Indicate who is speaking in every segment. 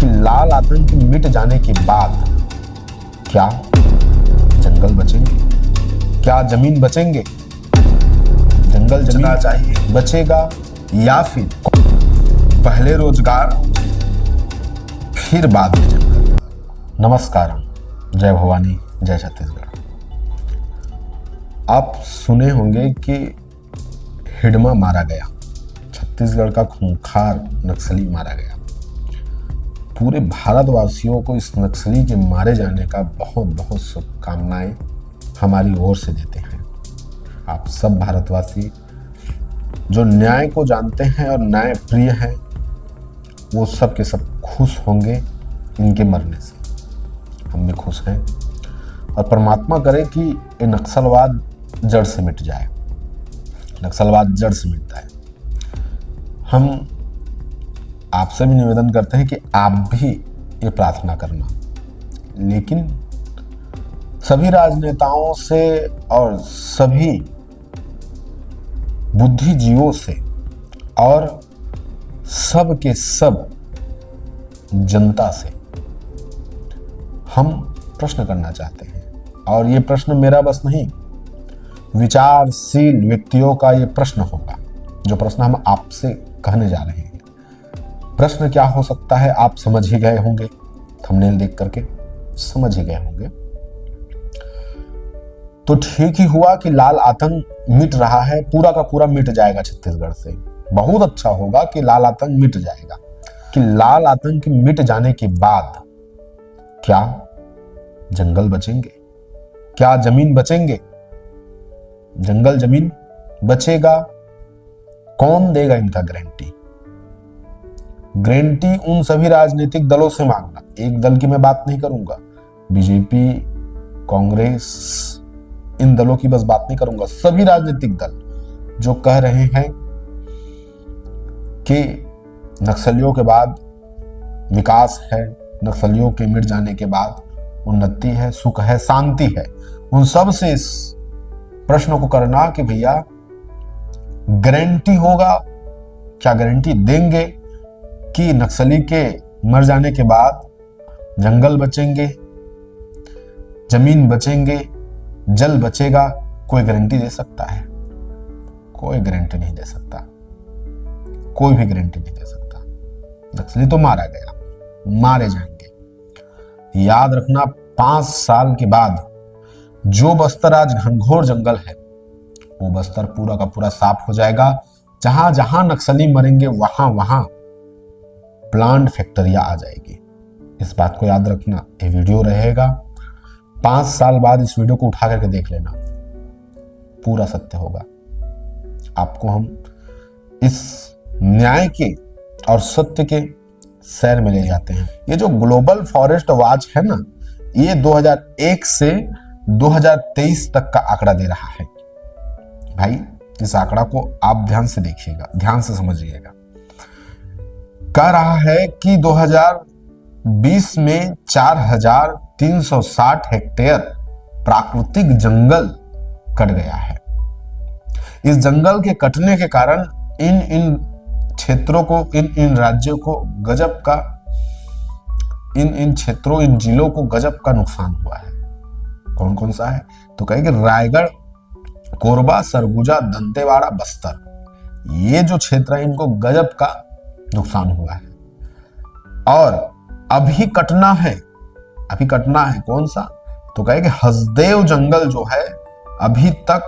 Speaker 1: कि लाल आतंक मिट जाने के बाद क्या जंगल बचेंगे, क्या जमीन बचेंगे, जंगल जमीन चाहिए बचेगा, या फिर पहले रोजगार फिर बाद में जंगल। नमस्कार, जय भवानी, जय छत्तीसगढ़। आप सुने होंगे कि हिडमा मारा गया, छत्तीसगढ़ का खूंखार नक्सली मारा गया। पूरे भारतवासियों को इस नक्सली के मारे जाने का बहुत बहुत शुभकामनाएं हमारी ओर से देते हैं। आप सब भारतवासी जो न्याय को जानते हैं और न्याय प्रिय हैं, वो सब के सब खुश होंगे इनके मरने से। हम भी खुश हैं और परमात्मा करे कि ये नक्सलवाद जड़ से मिट जाए, नक्सलवाद जड़ से मिट जाए। हम आपसे भी निवेदन करते हैं कि आप भी ये प्रार्थना करना, लेकिन सभी राजनेताओं से और सभी बुद्धिजीवियों से और सब के सब जनता से हम प्रश्न करना चाहते हैं। और ये प्रश्न मेरा बस नहीं, विचारशील व्यक्तियों का ये प्रश्न होगा, जो प्रश्न हम आपसे कहने जा रहे हैं। प्रश्न क्या हो सकता है आप समझ ही गए होंगे, थंबनेल देख करके समझ ही गए होंगे। तो ठीक ही हुआ कि लाल आतंक मिट रहा है, पूरा का पूरा मिट जाएगा छत्तीसगढ़ से। बहुत अच्छा होगा कि लाल आतंक मिट जाएगा। कि लाल आतंक मिट जाने के बाद क्या जंगल बचेंगे, क्या जमीन बचेंगे, जंगल जमीन बचेगा। कौन देगा इनका गारंटी? गारंटी उन सभी राजनीतिक दलों से मांगना। एक दल की मैं बात नहीं करूंगा, बीजेपी, कांग्रेस, इन दलों की बस बात नहीं करूंगा। सभी राजनीतिक दल जो कह रहे हैं कि नक्सलियों के बाद विकास है, नक्सलियों के मिट जाने के बाद उन्नति है, सुख है, शांति है, उन सब से इस प्रश्न को करना कि भैया गारंटी होगा, क्या गारंटी देंगे कि नक्सली के मर जाने के बाद जंगल बचेंगे, जमीन बचेंगे, जल बचेगा? कोई गारंटी दे सकता है? कोई गारंटी नहीं दे सकता, कोई भी गारंटी नहीं दे सकता। नक्सली तो मारा गया, मारे जाएंगे। याद रखना, 5 साल के बाद जो बस्तर आज घनघोर जंगल है, वो बस्तर पूरा का पूरा साफ हो जाएगा। जहां जहां नक्सली मरेंगे वहां वहां प्लांट फैक्ट्रियां आ जाएगी। इस बात को याद रखना। ये वीडियो रहेगा, 5 साल बाद इस वीडियो को उठा करके देख लेना, पूरा सत्य होगा। आपको हम इस न्याय के और सत्य के सैर में ले जाते हैं। ये जो ग्लोबल फॉरेस्ट वॉच है ना, ये 2001 से 2023 तक का आंकड़ा दे रहा है। भाई, इस आंकड़ा को आप ध्यान से देखिएगा, ध्यान से समझिएगा। कह रहा है कि 2020 में 4360 हेक्टेयर प्राकृतिक जंगल कट गया है। इस जंगल के कटने के कारण इन क्षेत्रों को, इन राज्यों को गजब का, इन क्षेत्रों, इन जिलों को गजब का नुकसान हुआ है। कौन कौन सा है? तो कहेंगे रायगढ़, कोरबा, सरगुजा, दंतेवाड़ा, बस्तर। ये जो क्षेत्र है, इनको गजब का नुकसान हुआ है। और अभी कटना है, अभी कटना है। कौन सा? तो कहेंगे हसदेव जंगल जो है, अभी तक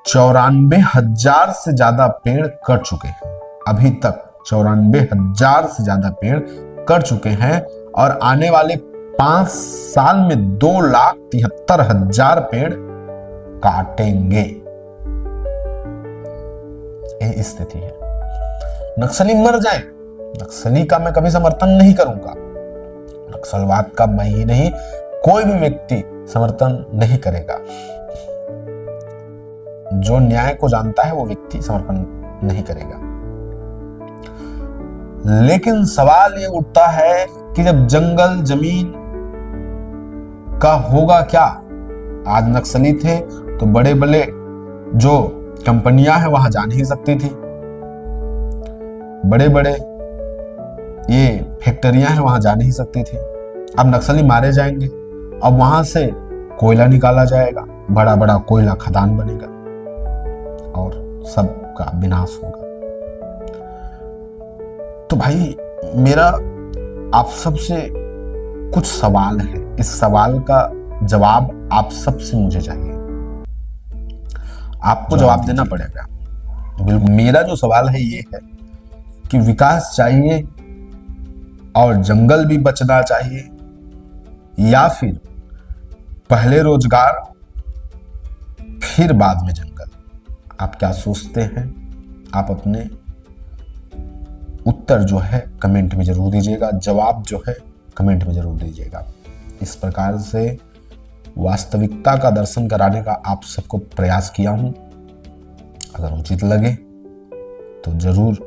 Speaker 1: 94,000 से ज्यादा पेड़ कट चुके हैं। अभी तक 94,000 से ज्यादा पेड़ कट चुके हैं और आने वाले 5 साल में 2,73,000 पेड़ काटेंगे। ये स्थिति है। नक्सली मर जाए, नक्सली का मैं कभी समर्थन नहीं करूंगा। नक्सलवाद का मैं ही नहीं, कोई भी व्यक्ति समर्थन नहीं करेगा। जो न्याय को जानता है वो व्यक्ति समर्थन नहीं करेगा। लेकिन सवाल ये उठता है कि जब जंगल जमीन का होगा क्या? आज नक्सली थे तो बड़े बड़े जो कंपनियां हैं वहां जा नहीं सकती थी, बड़े बड़े ये फैक्ट्रियां हैं, वहां जा नहीं सकती थी। अब नक्सली मारे जाएंगे, अब वहां से कोयला निकाला जाएगा, बड़ा बड़ा कोयला खदान बनेगा और सबका विनाश होगा। तो भाई मेरा आप सबसे कुछ सवाल है, इस सवाल का जवाब आप सबसे मुझे चाहिए, आपको जवाब देना पड़ेगा। बिल्कुल, मेरा जो सवाल है ये है कि विकास चाहिए और जंगल भी बचना चाहिए, या फिर पहले रोजगार फिर बाद में जंगल? आप क्या सोचते हैं? आप अपने उत्तर जो है कमेंट में जरूर दीजिएगा, जवाब जो है कमेंट में जरूर दीजिएगा। इस प्रकार से वास्तविकता का दर्शन कराने का आप सबको प्रयास किया हूं। अगर उचित लगे तो जरूर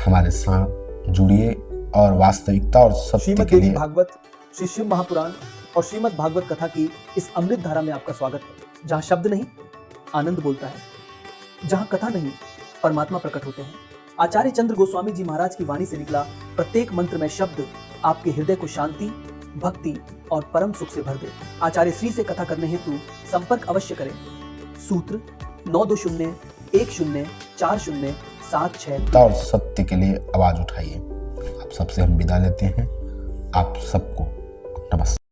Speaker 1: हमारे साथ जुड़िए और वास्तविकता और सत्य के लिए
Speaker 2: भागवत, श्री शिव महापुराण और श्रीमद् भागवत कथा की इस अमृत धारा में आपका स्वागत है, जहाँ शब्द नहीं आनंद बोलता है, जहाँ कथा नहीं परमात्मा प्रकट होते हैं। आचार्य चंद्र गोस्वामी जी महाराज की वाणी से निकला प्रत्येक मंत्र में शब्द आपके हृदय को शांति, भक्ति और परम सुख से भर दे। आचार्य श्री से कथा करने हेतु संपर्क अवश्य करें। सूत्र 92010407
Speaker 1: और सत्य के लिए आवाज उठाइए। आप सबसे हम विदा लेते हैं। आप सबको नमस्कार।